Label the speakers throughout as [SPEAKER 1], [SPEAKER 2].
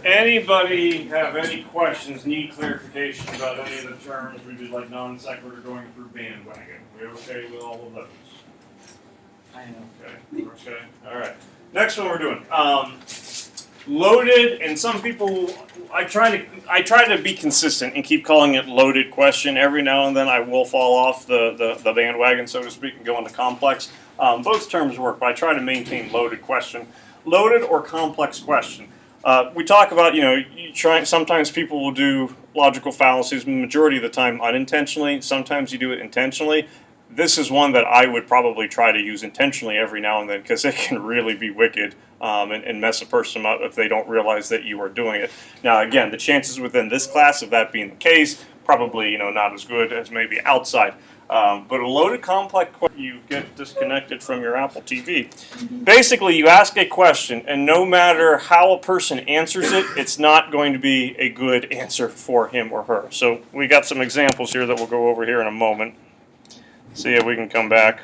[SPEAKER 1] Anybody have any questions, need clarification about any of the terms? We did like non sequitur going through bandwagon. We okay with all of those?
[SPEAKER 2] I know.
[SPEAKER 1] Okay. All right. Next one we're doing. Loaded, and some people, I try to be consistent and keep calling it loaded question. Every now and then I will fall off the bandwagon, so to speak, and go into complex. Both terms work, but I try to maintain loaded question. Loaded or complex question. We talk about, sometimes people will do logical fallacies, majority of the time unintentionally. Sometimes you do it intentionally. This is one that I would probably try to use intentionally every now and then because it can really be wicked and mess a person up if they don't realize that you are doing it. Now, again, the chances within this class of that being the case, probably not as good as maybe outside. But a loaded complex question, you get disconnected from your Apple TV. Basically, you ask a question, and no matter how a person answers it, it's not going to be a good answer for him or her. So we got some examples here that we'll go over here in a moment. See if we can come back.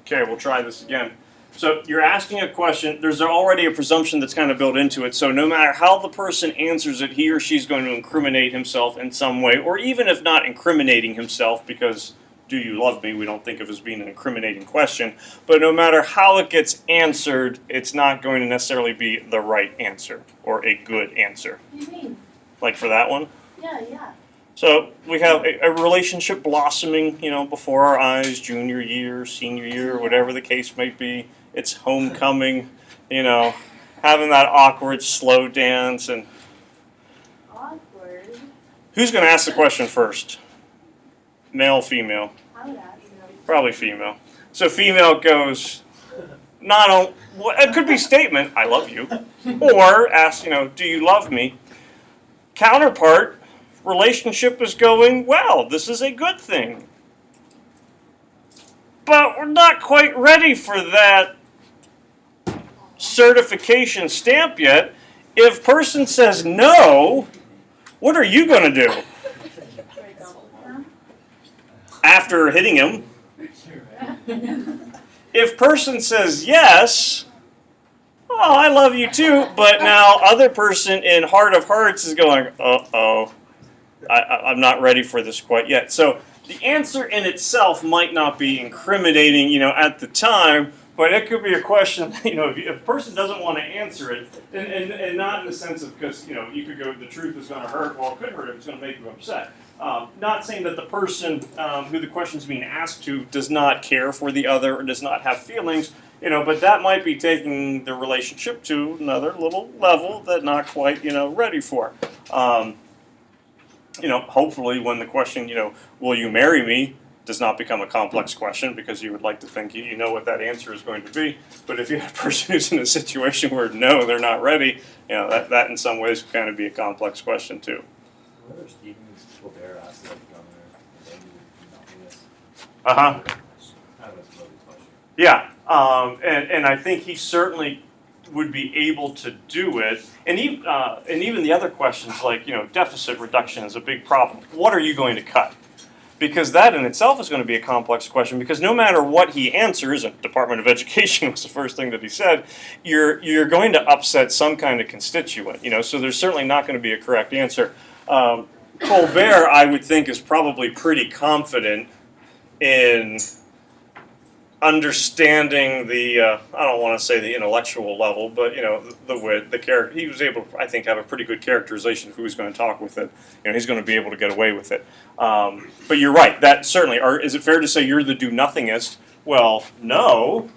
[SPEAKER 1] Okay, we'll try this again. So you're asking a question, there's already a presumption that's kind of built into it, so no matter how the person answers it, he or she's going to incriminate himself in some way, or even if not incriminating himself, because do you love me, we don't think of as being an incriminating question, but no matter how it gets answered, it's not going to necessarily be the right answer, or a good answer.
[SPEAKER 3] What do you mean?
[SPEAKER 1] Like for that one?
[SPEAKER 3] Yeah.
[SPEAKER 1] So we have a relationship blossoming, before our eyes, junior year, senior year, whatever the case may be. It's homecoming, having that awkward slow dance. And
[SPEAKER 3] Awkward?
[SPEAKER 1] Who's going to ask the question first? Male, female?
[SPEAKER 3] I would ask.
[SPEAKER 1] Probably female. So female goes, it could be statement, I love you, or ask, do you love me? Counterpart, relationship is going well. This is a good thing. But we're not quite ready for that certification stamp yet. If person says no, what are you going to do? After hitting him. If person says yes, oh, I love you too, but now other person in heart of hearts is going, uh-oh, I'm not ready for this quite yet. So the answer in itself might not be incriminating, at the time, but it could be a question, if a person doesn't want to answer it, and not in the sense of, because, you could go, the truth is going to hurt, well, it could hurt if it's going to make you upset. Not saying that the person who the question is being asked to does not care for the other or does not have feelings, but that might be taking the relationship to another little level that not quite, ready for. Hopefully when the question, will you marry me, does not become a complex question because you would like to think you know what that answer is going to be. But if you have a person who's in a situation where no, they're not ready, that in some ways can kind of be a complex question too.
[SPEAKER 4] Whether Stephen Colbert asked the governor if they would nothing this.
[SPEAKER 1] Uh-huh.
[SPEAKER 4] Kind of a loaded question.
[SPEAKER 1] Yeah, and I think he certainly would be able to do it. And even the other questions like, deficit reduction is a big problem. What are you going to cut? Because that in itself is going to be a complex question, because no matter what he answers, and Department of Education was the first thing that he said, you're going to upset some kind of constituent, so there's certainly not going to be a correct answer. Colbert, I would think, is probably pretty confident in understanding the, I don't want to say the intellectual level, but, the wit, the character. He was able to, I think, have a pretty good characterization of who he's going to talk with it. He's going to be able to get away with it. But you're right, that certainly, is it fair to say you're the do-nothingist? Well, no,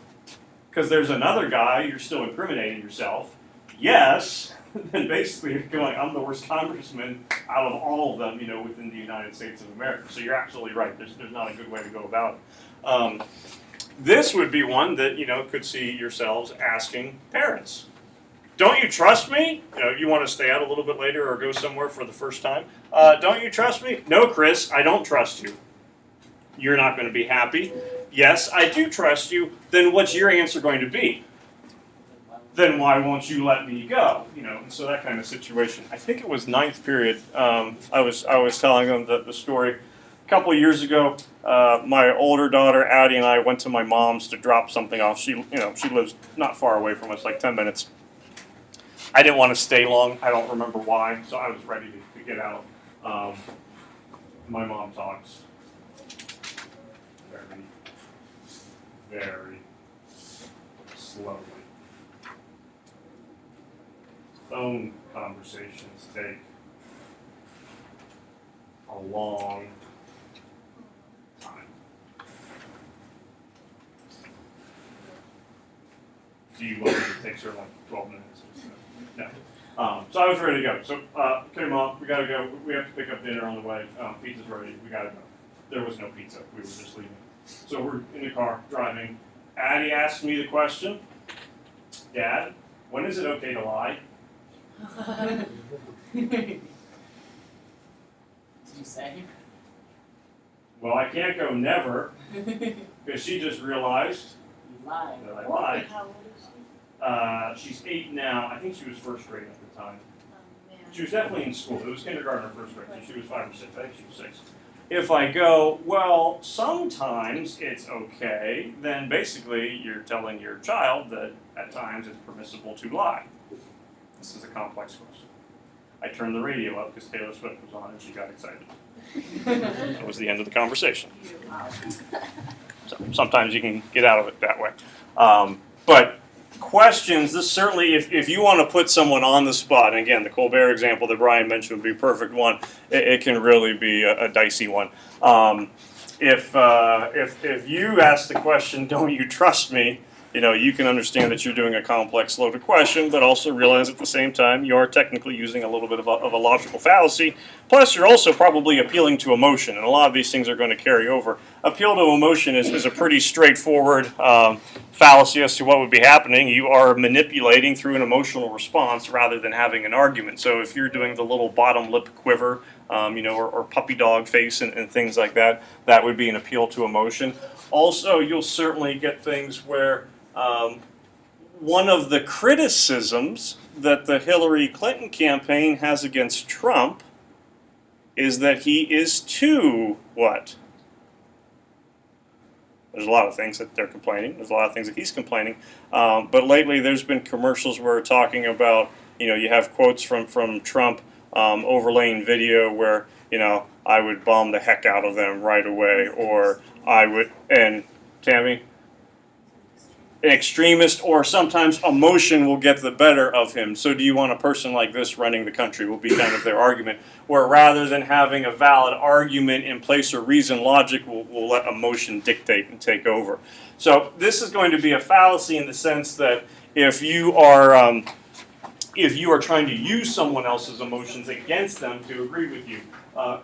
[SPEAKER 1] because there's another guy, you're still incriminating yourself. Yes, and basically you're going, I'm the worst congressman out of all of them, within the United States of America. So you're absolutely right, there's not a good way to go about it. This would be one that, could see yourselves asking parents. Don't you trust me? You want to stay out a little bit later or go somewhere for the first time? Don't you trust me? No, Chris, I don't trust you. You're not going to be happy. Yes, I do trust you. Then what's your answer going to be? then why won't you let me go? You know, and so that kind of situation. I think it was ninth period. I was telling them the story. A couple of years ago, my older daughter Addie and I went to my mom's to drop something off. She lives not far away from us, like 10 minutes. I didn't want to stay long. I don't remember why, so I was ready to get out. My mom talks very, very slowly. Phone conversations take a long time. Do you want me to take her like 12 minutes? No. So I was ready to go. So, okay, Mom, we gotta go. We have to pick up dinner on the way. Pizza's ready. We gotta go. There was no pizza. We were just leaving. So we're in the car driving. Addie asked me the question, Dad, when is it okay to lie?
[SPEAKER 2] Did you say?
[SPEAKER 1] Well, I can't go never, because she just realized
[SPEAKER 2] You lied.
[SPEAKER 1] that I lied.
[SPEAKER 3] How old is she?
[SPEAKER 1] She's 8 now. I think she was first grade at the time.
[SPEAKER 3] Oh, man.
[SPEAKER 1] She was definitely in school. It was kindergarten or first grade, so she was 5 or 6. I think she was 6. If I go, well, sometimes it's okay, then basically you're telling your child that at times it's permissible to lie. This is a complex question. I turned the radio up because Taylor Swift was on and she got excited. That was the end of the conversation. So sometimes you can get out of it that way. But questions, this certainly, if you want to put someone on the spot, and again, the Colbert example that Brian mentioned would be a perfect one, it can really be a dicey one. If you ask the question, don't you trust me, you can understand that you're doing a complex, loaded question, but also realize at the same time you are technically using a little bit of a logical fallacy. Plus, you're also probably appealing to emotion, and a lot of these things are going to carry over. Appeal to emotion is a pretty straightforward fallacy as to what would be happening. You are manipulating through an emotional response rather than having an argument. So if you're doing the little bottom lip quiver, or puppy dog face and things like that, that would be an appeal to emotion. Also, you'll certainly get things where one of the criticisms that the Hillary Clinton campaign has against Trump is that he is too what? There's a lot of things that they're complaining. There's a lot of things that he's complaining. But lately there's been commercials where we're talking about, you have quotes from Trump overlaying video where, I would bomb the heck out of them right away, or I would, and Tammy? An extremist, or sometimes emotion will get the better of him. So do you want a person like this running the country, will be kind of their argument, where rather than having a valid argument in place or reason, logic will let emotion dictate and take over. So this is going to be a fallacy in the sense that if you are trying to use someone else's emotions against them to agree with you,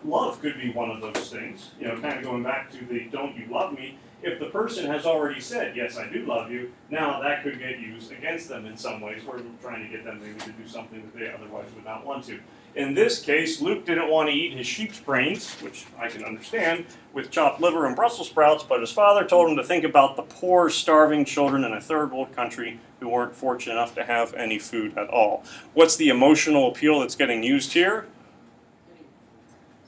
[SPEAKER 1] love could be one of those things. Kind of going back to the "don't you love me." If the person has already said, yes, I do love you, now that could get used against them in some ways, where we're trying to get them maybe to do something that they otherwise would not want to. In this case, Luke didn't want to eat his sheep's brains, which I can understand, with chopped liver and Brussels sprouts, but his father told him to think about the poor, starving children in a third world country who weren't fortunate enough to have any food at all. What's the emotional appeal that's getting used here?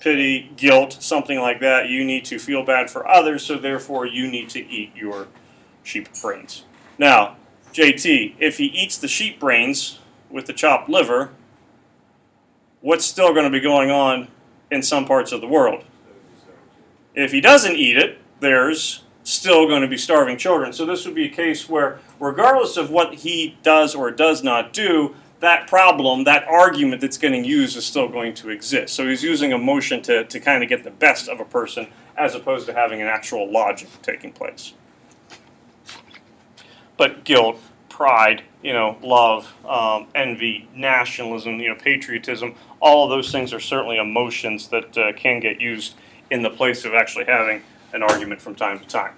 [SPEAKER 1] Pity, guilt, something like that. You need to feel bad for others, so therefore you need to eat your sheep brains. Now, JT, if he eats the sheep brains with the chopped liver, what's still going to be going on in some parts of the world? If he doesn't eat it, there's still going to be starving children. So this would be a case where, regardless of what he does or does not do, that problem, that argument that's getting used is still going to exist. So he's using emotion to kind of get the best of a person as opposed to having an actual logic taking place. But guilt, pride, love, envy, nationalism, patriotism, all of those things are certainly emotions that can get used in the place of actually having an argument from time to time.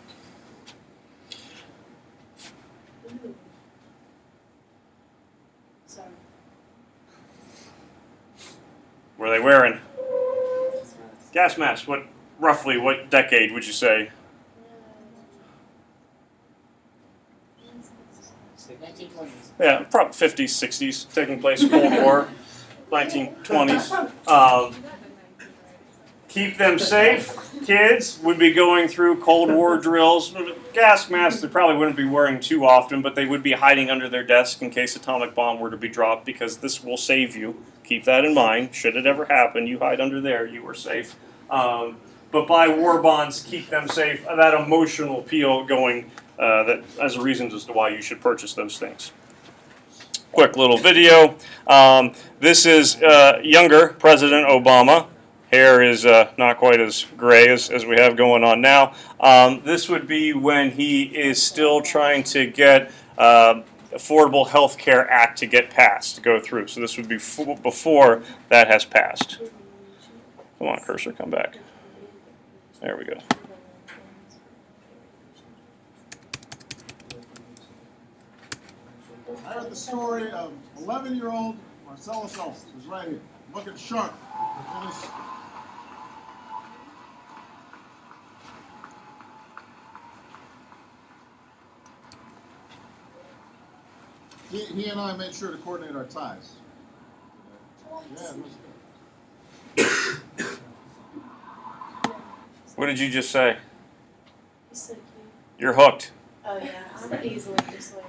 [SPEAKER 3] Ooh. Sorry.
[SPEAKER 1] Were they wearing gas masks? Roughly what decade would you say?
[SPEAKER 2] 1920s.
[SPEAKER 1] Yeah, probably 50s, 60s, taking place, Cold War, 1920s. Keep them safe. Kids would be going through Cold War drills. Gas masks they probably wouldn't be wearing too often, but they would be hiding under their desk in case atomic bomb were to be dropped, because this will save you. Keep that in mind. Should it ever happen, you hide under there, you are safe. But buy war bonds, keep them safe. That emotional appeal going that as a reason as to why you should purchase those things. Quick little video. This is younger President Obama. Hair is not quite as gray as we have going on now. This would be when he is still trying to get Affordable Health Care Act to get passed, to go through. So this would be before that has passed. Come on, cursor, come back. There we go.
[SPEAKER 5] I heard the story of 11-year-old Marcellus Ellis, who's right here, looking sharp. And he and I made sure to coordinate our ties. Yeah, it was good.
[SPEAKER 1] What did you just say?
[SPEAKER 3] He's so cute.
[SPEAKER 1] You're hooked.
[SPEAKER 3] Oh yeah, I'm easily persuaded.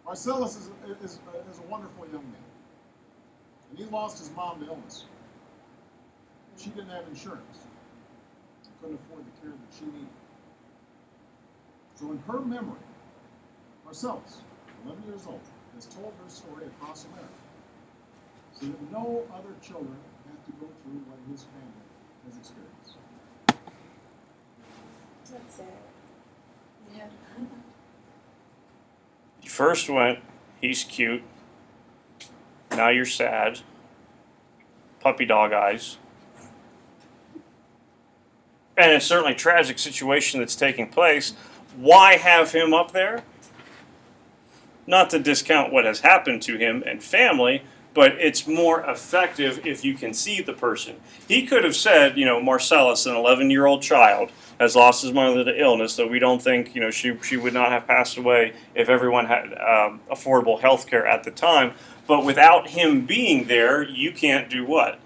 [SPEAKER 5] Marcellus is a wonderful young man. And he lost his mom to illness. She didn't have insurance. Couldn't afford the care that she needed. So in her memory, Marcellus, 11 years old, has told her story across America so that no other children have to go through what his family has experienced.
[SPEAKER 3] That's it. Yeah.
[SPEAKER 1] You first went, he's cute. Now you're sad. Puppy dog eyes. And it's certainly a tragic situation that's taking place. Why have him up there? Not to discount what has happened to him and family, but it's more effective if you can see the person. He could have said, Marcellus, an 11-year-old child, has lost his mother to illness, so we don't think, she would not have passed away if everyone had affordable health care at the time. But without him being there, you can't do what?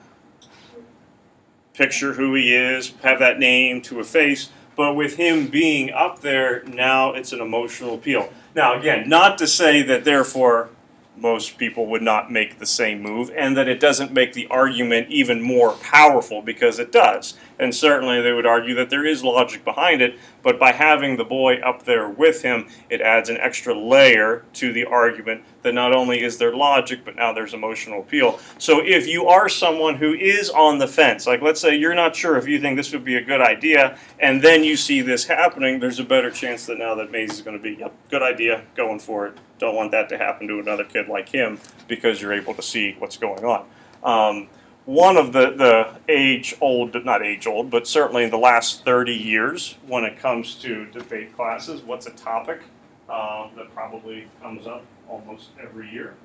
[SPEAKER 1] Picture who he is, have that name to a face. But with him being up there, now it's an emotional appeal. Now, again, not to say that therefore most people would not make the same move, and that it doesn't make the argument even more powerful, because it does. And certainly they would argue that there is logic behind it, but by having the boy up there with him, it adds an extra layer to the argument that not only is there logic, but now there's emotional appeal. So if you are someone who is on the fence, like let's say you're not sure if you think this would be a good idea, and then you see this happening, there's a better chance that now that Maisie's going to be, yep, good idea, going for it. Don't want that to happen to another kid like him, because you're able to see what's going on. One of the not age old, but certainly in the last 30 years, when it comes to debate classes, what's a topic that probably comes up almost every year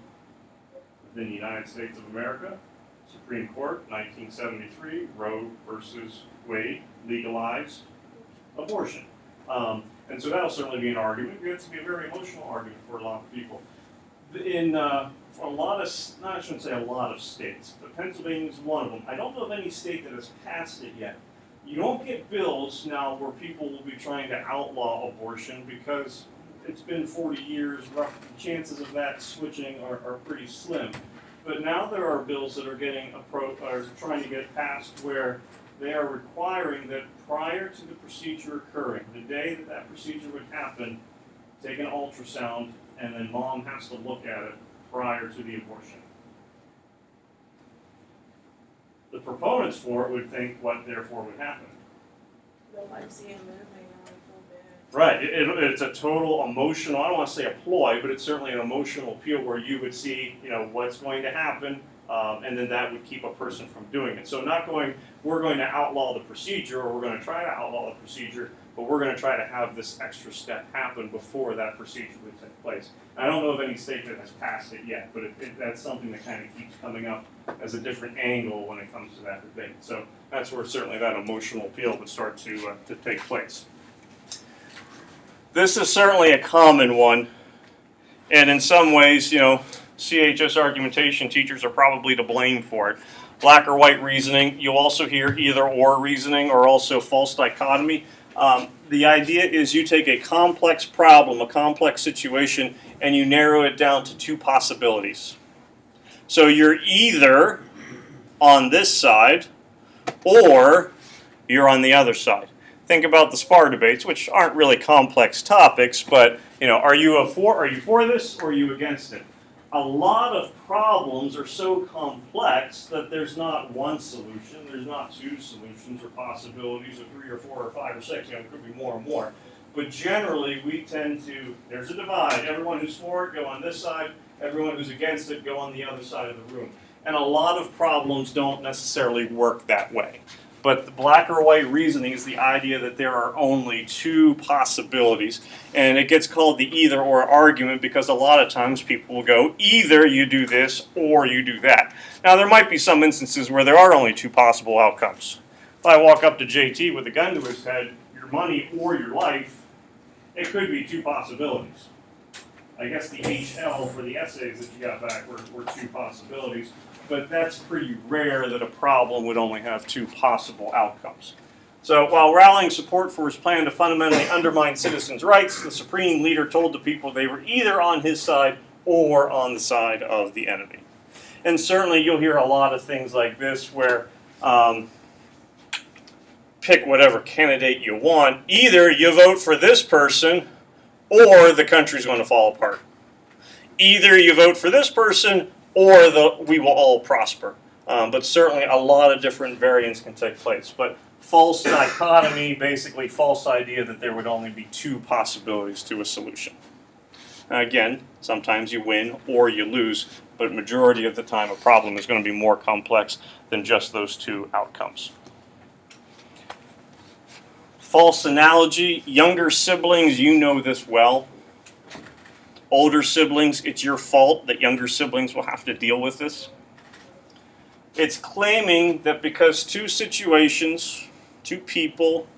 [SPEAKER 1] within the United States of America? Supreme Court, 1973, Roe versus Wade, legalized abortion. And so that'll certainly be an argument. It's going to be a very emotional argument for a lot of people. In a lot of, I shouldn't say a lot of states, but Pennsylvania is one of them. I don't know of any state that has passed it yet. You don't get bills now where people will be trying to outlaw abortion, because it's been 40 years. Rough chances of that switching are pretty slim. But now there are bills that are trying to get passed where they are requiring that prior to the procedure occurring, the day that that procedure would happen, take an ultrasound, and then mom has to look at it prior to the abortion. The proponents for it would think what therefore would happen.
[SPEAKER 3] Nobody's seeing moving a little bit.
[SPEAKER 1] Right, it's a total emotional, I don't want to say a ploy, but it's certainly an emotional appeal where you would see, what's going to happen, and then that would keep a person from doing it. So we're going to outlaw the procedure, or we're going to try to outlaw the procedure, but we're going to try to have this extra step happen before that procedure would take place. I don't know of any state that has passed it yet, but that's something that kind of keeps coming up as a different angle when it comes to that debate. So that's where certainly that emotional appeal would start to take place. This is certainly a common one, and in some ways, CHS argumentation teachers are probably to blame for it. Black or white reasoning, you'll also hear either or reasoning or also false dichotomy. The idea is you take a complex problem, a complex situation, and you narrow it down to two possibilities. So you're either on this side or you're on the other side. Think about the SPAR debates, which aren't really complex topics, but are you for this or are you against it? A lot of problems are so complex that there's not one solution, there's not two solutions or possibilities or three or four or five or six, it could be more and more. But generally we tend to, there's a divide, everyone who's for it go on this side, everyone who's against it go on the other side of the room. And a lot of problems don't necessarily work that way. But the black or white reasoning is the idea that there are only two possibilities. And it gets called the either or argument because a lot of times people will go, either you do this or you do that. Now there might be some instances where there are only two possible outcomes. If I walk up to JT with a gun to his head, your money or your life, it could be two possibilities. I guess the HL for the essays that you got back were two possibilities. But that's pretty rare that a problem would only have two possible outcomes. So while rallying support for his plan to fundamentally undermine citizens' rights, the supreme leader told the people they were either on his side or on the side of the enemy. And certainly you'll hear a lot of things like this where pick whatever candidate you want. Either you vote for this person or the country's going to fall apart. Either you vote for this person or we will all prosper. But certainly a lot of different variants can take place. But false dichotomy, basically false idea that there would only be two possibilities to a solution. Again, sometimes you win or you lose, but majority of the time a problem is going to be more complex than just those two outcomes. False analogy, younger siblings, you know this well. Older siblings, it's your fault that younger siblings will have to deal with this. It's claiming that because two situations, two people,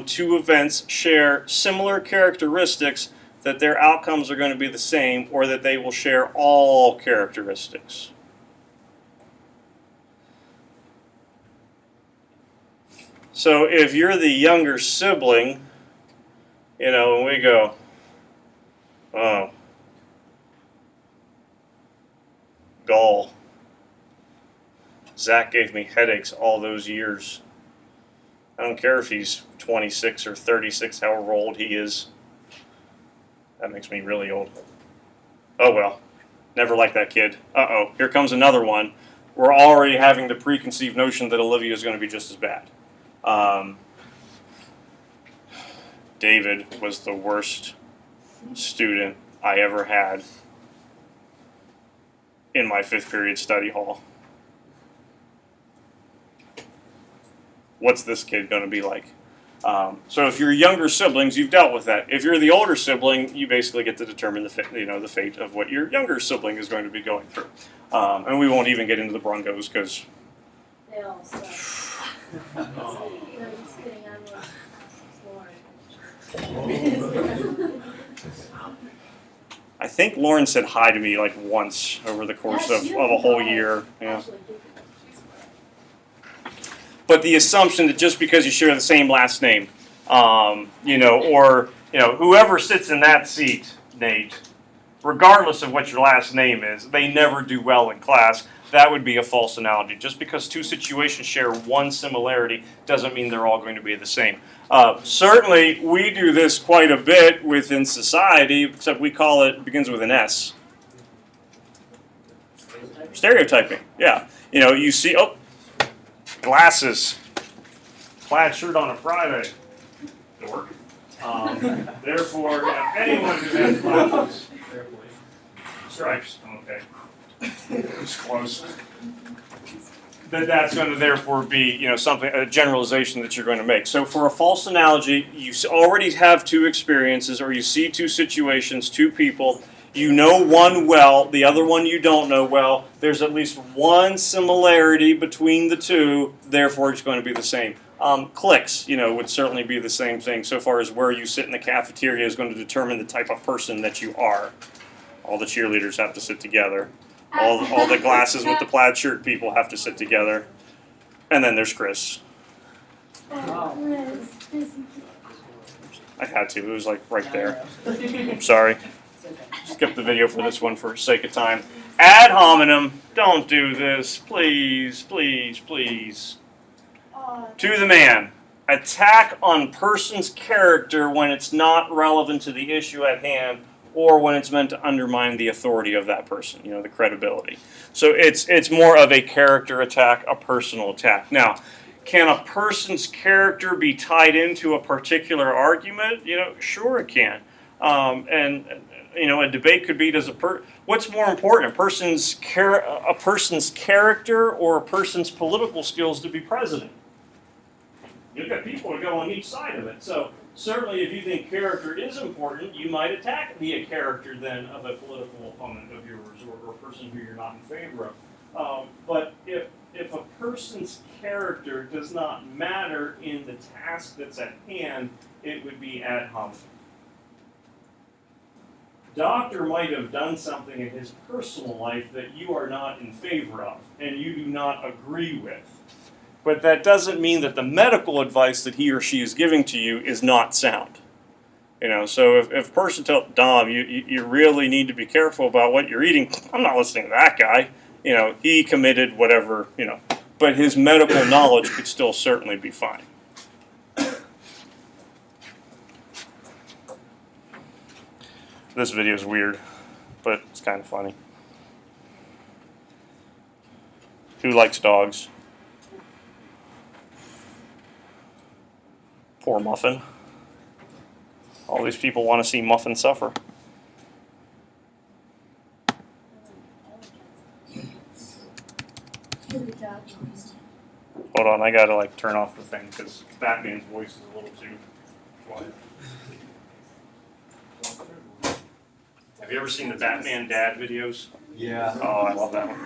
[SPEAKER 1] two events share similar characteristics, that their outcomes are going to be the same or that they will share all characteristics. So if you're the younger sibling, and we go, oh, gall. Zach gave me headaches all those years. I don't care if he's 26 or 36, however old he is. That makes me really old. Oh well, never liked that kid. Uh-oh, here comes another one. We're already having the preconceived notion that Olivia is going to be just as bad. David was the worst student I ever had in my 5th period study hall. What's this kid going to be like? So if you're younger siblings, you've dealt with that. If you're the older sibling, you basically get to determine the fate of what your younger sibling is going to be going through. And we won't even get into the Broncos because
[SPEAKER 3] They all suck. No, just kidding, I'm Lauren.
[SPEAKER 1] I think Lauren said hi to me like once over the course of a whole year. Yeah. But the assumption that just because you share the same last name, or whoever sits in that seat, Nate, regardless of what your last name is, they never do well in class. That would be a false analogy. Just because two situations share one similarity doesn't mean they're all going to be the same. Certainly, we do this quite a bit within society, except we call it begins with an S. Stereotyping. Yeah. You see, glasses, plaid shirt on a Friday, dork. Therefore, anyone who has glasses, stripes, okay, it's close. That's going to therefore be, a generalization that you're going to make. So for a false analogy, you already have two experiences, or you see two situations, two people. You know one well, the other one you don't know well. There's at least one similarity between the two, therefore it's going to be the same. Cliques, would certainly be the same thing. So far as where you sit in the cafeteria is going to determine the type of person that you are. All the cheerleaders have to sit together. All the glasses with the plaid shirt people have to sit together. And then there's Chris.
[SPEAKER 3] Chris.
[SPEAKER 1] I had to. It was like right there. I'm sorry. Skip the video for this one for sake of time. Ad hominem. Don't do this. Please, please, please. To the man. Attack on person's character when it's not relevant to the issue at hand or when it's meant to undermine the authority of that person, the credibility. So it's more of a character attack, a personal attack. Now, can a person's character be tied into a particular argument? Sure it can. And a debate could be: what's more important, a person's character or a person's political skills to be president? You've got people to go on each side of it. So certainly, if you think character is important, you might attack the character then of a political opponent of yours or a person who you're not in favor of. But if a person's character does not matter in the task that's at hand, it would be ad hominem. Doctor might have done something in his personal life that you are not in favor of and you do not agree with. But that doesn't mean that the medical advice that he or she is giving to you is not sound. So if a person tells Dom, you really need to be careful about what you're eating, I'm not listening to that guy. He committed whatever, but his medical knowledge could still certainly be fine. This video is weird, but it's kind of funny. Who likes dogs? Poor Muffin. All these people want to see Muffin suffer.
[SPEAKER 3] Good job.
[SPEAKER 1] Hold on, I gotta turn off the thing because Batman's voice is a little too quiet. Have you ever seen the Batman Dad videos?
[SPEAKER 4] Yeah.
[SPEAKER 1] Oh, I love that one.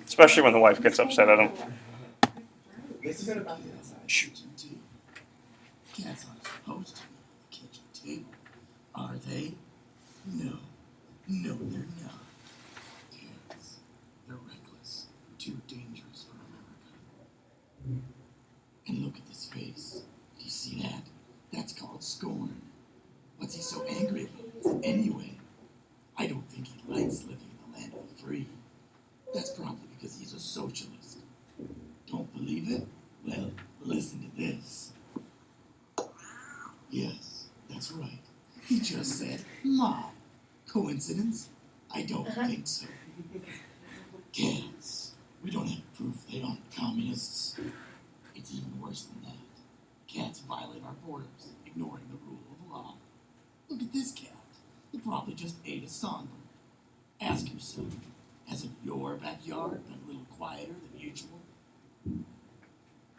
[SPEAKER 1] Especially when the wife gets upset at him.
[SPEAKER 6] Shoot. Cats aren't supposed to be on the kitchen table, are they? No, they're not. Cats, they're reckless, too dangerous for America. And look at this face. Do you see that? That's called scorn. What's he so angry about anyway? I don't think he likes living in the land of the free. That's probably because he's a socialist. Don't believe it? Well, listen to this. Yes, that's right. He just said, Mom. Coincidence? I don't think so. Cats. We don't have proof they aren't communists. It's even worse than that. Cats violate our borders, ignoring the rule of law. Look at this cat. It probably just ate a songbird. Ask yourself, hasn't your backyard been a little quieter than usual?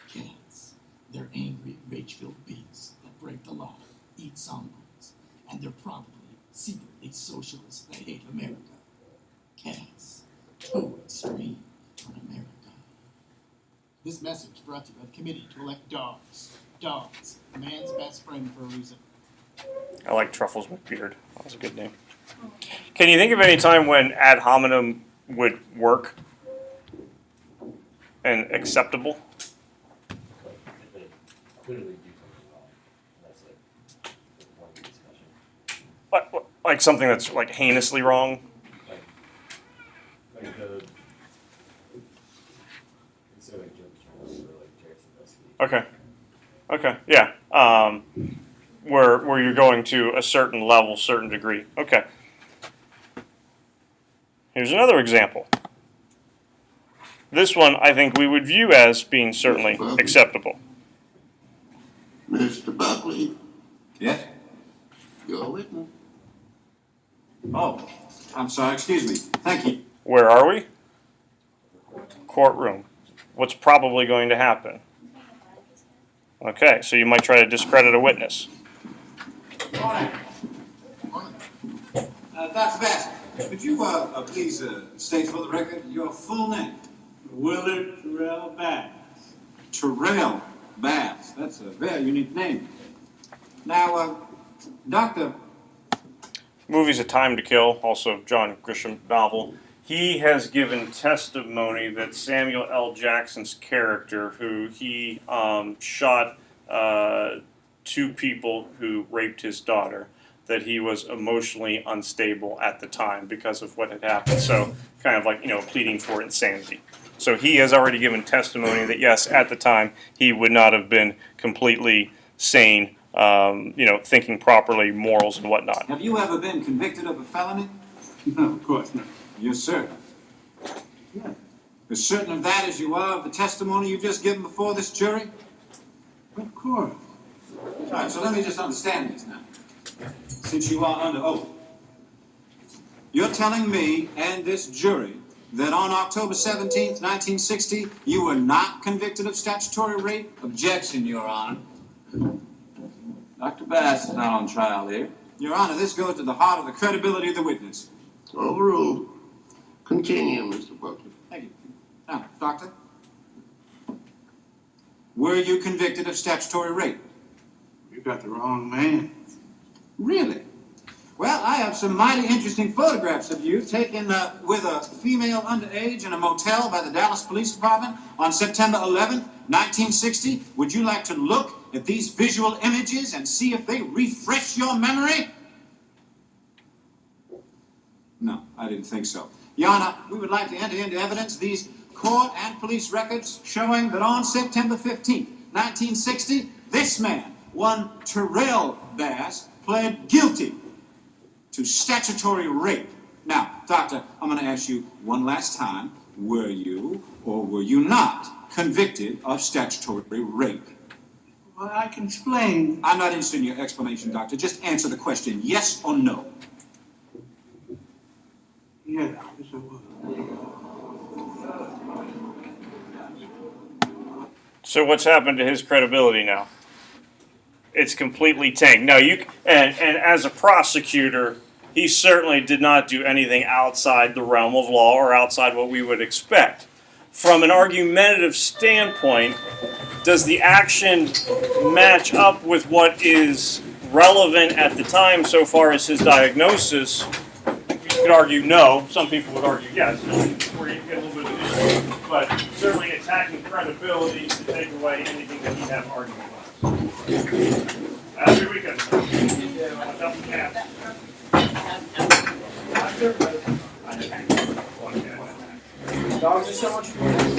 [SPEAKER 6] Cats. They're angry, rage-filled beasts that break the law, eat songbirds, and they're probably secretly socialists that hate America. Cats. Too extreme for America.
[SPEAKER 5] This message brought to you by the Committee to Elect Dogs. Dogs, man's best friend for a reason.
[SPEAKER 1] I like Truffles McBeard. That was a good name. Can you think of any time when ad hominem would work and acceptable?
[SPEAKER 4] If they clearly do something wrong, that's the point of the discussion.
[SPEAKER 1] Like something that's heinously wrong?
[SPEAKER 4] Like the instead of Jerks or Jerks investigate.
[SPEAKER 1] Okay, yeah. Where you're going to a certain level, certain degree. Okay. Here's another example. This one I think we would view as being certainly acceptable.
[SPEAKER 7] Mr. Buckley,
[SPEAKER 8] Yes?
[SPEAKER 7] you're a witness.
[SPEAKER 8] Oh, I'm sorry, excuse me. Thank you.
[SPEAKER 1] Where are we? Courtroom. What's probably going to happen? Okay, so you might try to discredit a witness.
[SPEAKER 8] Dr. Bass, could you please state for the record your full name?
[SPEAKER 9] Willard Terrell Bass.
[SPEAKER 8] Terrell Bass. That's a very unique name. Now, Doctor,
[SPEAKER 1] Movie's A Time to Kill, also John Grisham novel. He has given testimony that Samuel L. Jackson's character, who he shot two people who raped his daughter, that he was emotionally unstable at the time because of what had happened. So, kind of like, pleading for insanity. So he has already given testimony that yes, at the time he would not have been completely sane, thinking properly, morals and whatnot.
[SPEAKER 8] have you ever been convicted of a felony?
[SPEAKER 9] No, of course not.
[SPEAKER 8] You're certain?
[SPEAKER 9] Yeah.
[SPEAKER 8] As certain of that as you are of the testimony you've just given before this jury?
[SPEAKER 9] Of course.
[SPEAKER 8] All right, so let me just understand this now. Since you are under oath, you're telling me and this jury that on October 17th, 1960, you were not convicted of statutory rape?
[SPEAKER 2] Objection, Your Honor. Dr. Bass is not on trial here.
[SPEAKER 8] Your Honor, this goes to the heart of the credibility of the witness.
[SPEAKER 7] Overruled. Continue, Mr. Buckley.
[SPEAKER 8] Thank you. Now, Doctor, were you convicted of statutory rape?
[SPEAKER 9] You got the wrong man.
[SPEAKER 8] Really? Well, I have some mighty interesting photographs of you taken with a female underage in a motel by the Dallas Police Department on September 11th, 1960. Would you like to look at these visual images and see if they refresh your memory? No, I didn't think so. Your Honor, we would like to enter into evidence these court and police records showing that on September 15th, 1960, this man, one Terrell Bass, pled guilty to statutory rape. Now, Doctor, I'm going to ask you one last time. Were you or were you not convicted of statutory rape?
[SPEAKER 9] Well, I can explain.
[SPEAKER 8] I'm not interested in your explanation, Doctor. Just answer the question, yes or no.
[SPEAKER 9] Yeah, yes, I was.
[SPEAKER 1] So what's happened to his credibility now? It's completely tanked. No, and as a prosecutor, he certainly did not do anything outside the realm of law or outside what we would expect. From an argumentative standpoint, does the action match up with what is relevant at the time so far as his diagnosis? You could argue no. Some people would argue yes. Where you get a little bit of issue. But certainly attacking credibility to take away anything that he had argument with. Happy weekend. Double cap.
[SPEAKER 2] Dogs are so much fun.